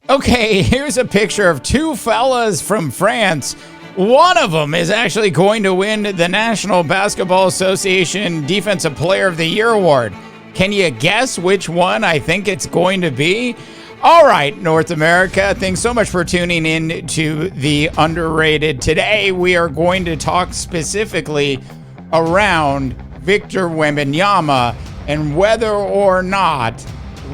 Okay, here's a picture of two fellas from France. One of them is actually going to win the National Basketball Association Defensive Player of the Year award. Can you guess which one I think it's going to be? All right, North America, thanks so much for tuning in to the Underrated. Today, we are going to talk specifically around Victor Wembanyama and whether or not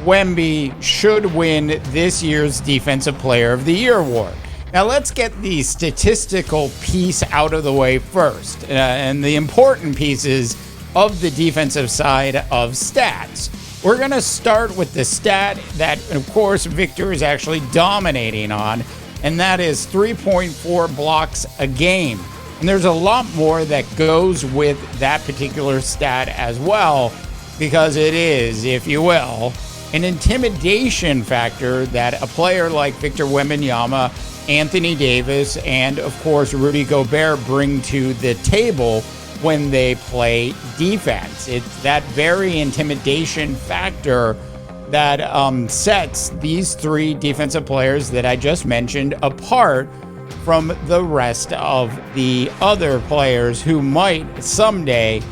Wemby should win this year's Defensive Player of the Year award. Now, let's get the statistical piece out of the way first, and the important pieces of the defensive side of stats. We're going to start with the stat that, of course, Victor is actually dominating on, and that is 3.4 blocks a game. And there's a lot more that goes with that particular stat as well, because it is, if you will, an intimidation factor that a player like Victor Wembanyama, Anthony Davis, and of course Rudy Gobert bring to the table when they play defense. It's that very intimidation factor that sets these three defensive players that I just mentioned apart from the rest of the other players who might someday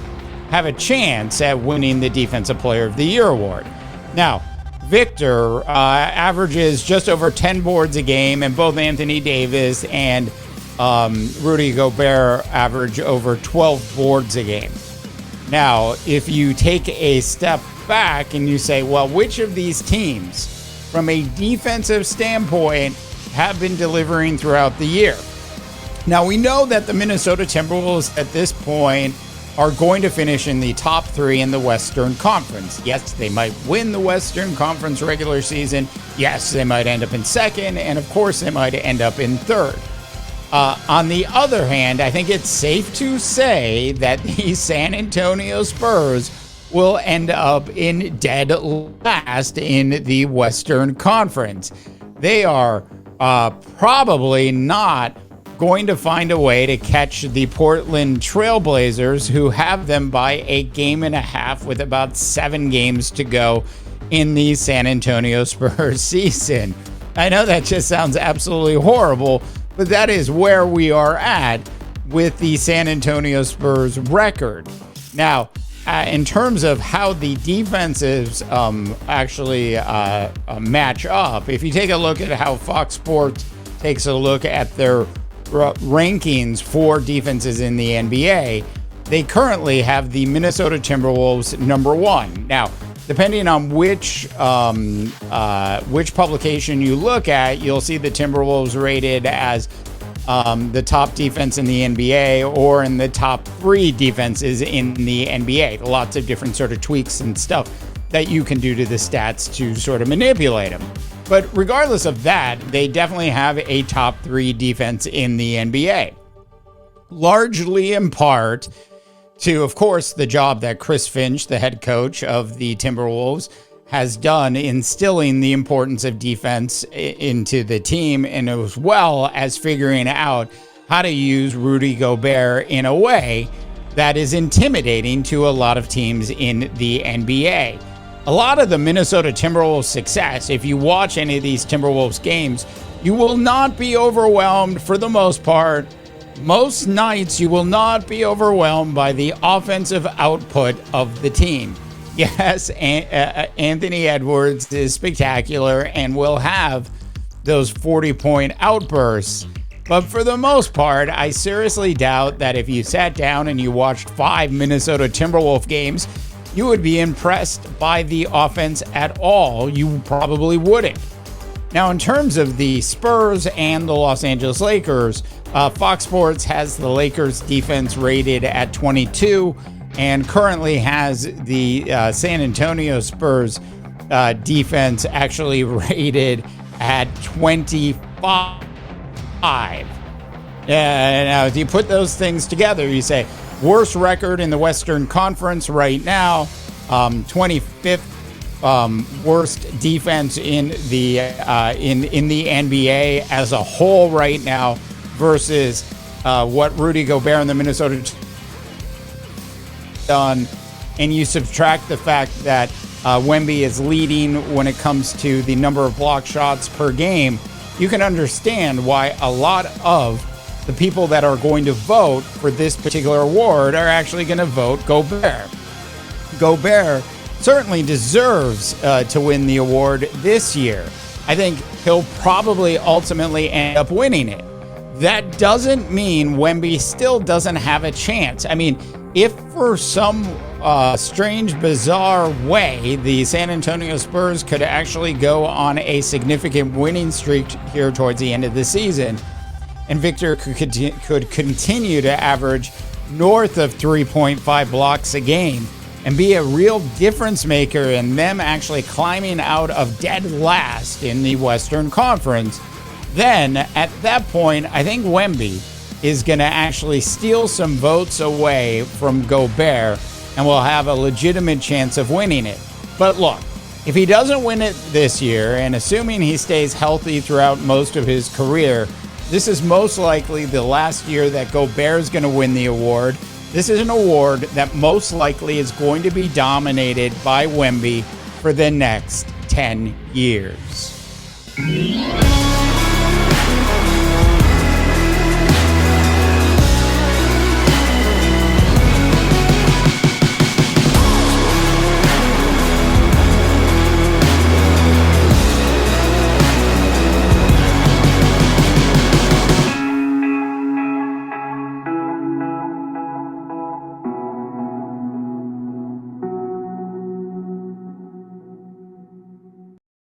have a chance at winning the Defensive Player of the Year award. Now, Victor averages just over 10 boards a game, and both Anthony Davis and Rudy Gobert average over 12 boards a game. Now, if you take a step back and you say, well, which of these teams, from a defensive standpoint, have been delivering throughout the year? Now, we know that the Minnesota Timberwolves at this point are going to finish in the top three in the Western Conference. Yes, they might win the Western Conference regular season. Yes, they might end up in second. And of course, they might end up in third. On the other hand, I think it's safe to say that the San Antonio Spurs will end up in dead last in the Western Conference. They are probably not going to find a way to catch the Portland Trailblazers, who have them by a game and a half with about 7 games to go in the San Antonio Spurs season. I know that just sounds absolutely horrible, but that is where we are at with the San Antonio Spurs record. Now, in terms of how the defensives actually match up, if you take a look at how Fox Sports takes a look at their rankings for defenses in the NBA, they currently have the Minnesota Timberwolves number 1. Now, depending on which publication you look at, you'll see the Timberwolves rated as the top defense in the NBA or in the top 3 defenses in the NBA. Lots of different sort of tweaks and stuff that you can do to the stats to sort of manipulate them. But regardless of that, they definitely have a top 3 defense in the NBA. Largely in part to, of course, the job that Chris Finch, the head coach of the Timberwolves, has done instilling the importance of defense into the team, and as well as figuring out how to use Rudy Gobert in a way that is intimidating to a lot of teams in the NBA. A lot of the Minnesota Timberwolves' success, if you watch any of these Timberwolves games, you will not be overwhelmed for the most part. Most nights, you will not be overwhelmed by the offensive output of the team. Yes, Anthony Edwards is spectacular and will have those 40-point outbursts. But for the most part, I seriously doubt that if you sat down and you watched 5 Minnesota Timberwolves games, you would be impressed by the offense at all. You probably wouldn't. Now, in terms of the Spurs and the Los Angeles Lakers, Fox Sports has the Lakers defense rated at 22 and currently has the San Antonio Spurs defense actually rated at 25. Now, if you put those things together, you say, worst record in the Western Conference right now, 25th worst defense in the NBA as a whole right now versus what Rudy Gobert and the Minnesota done, and you subtract the fact that Wemby is leading when it comes to the number of block shots per game, you can understand why a lot of the people that are going to vote for this particular award are actually going to vote Gobert. Gobert certainly deserves to win the award this year. I think he'll probably ultimately end up winning it. That doesn't mean Wemby still doesn't have a chance. I mean, if for some strange, bizarre way the San Antonio Spurs could actually go on a significant winning streak here towards the end of the season, and Victor could continue to average north of 3.5 blocks a game and be a real difference maker in them actually climbing out of dead last in the Western Conference, then at that point, I think Wemby is going to actually steal some votes away from Gobert and will have a legitimate chance of winning it. But look, if he doesn't win it this year, and assuming he stays healthy throughout most of his career, this is most likely the last year that Gobert is going to win the award. This is an award that most likely is going to be dominated by Wemby for the next 10 years.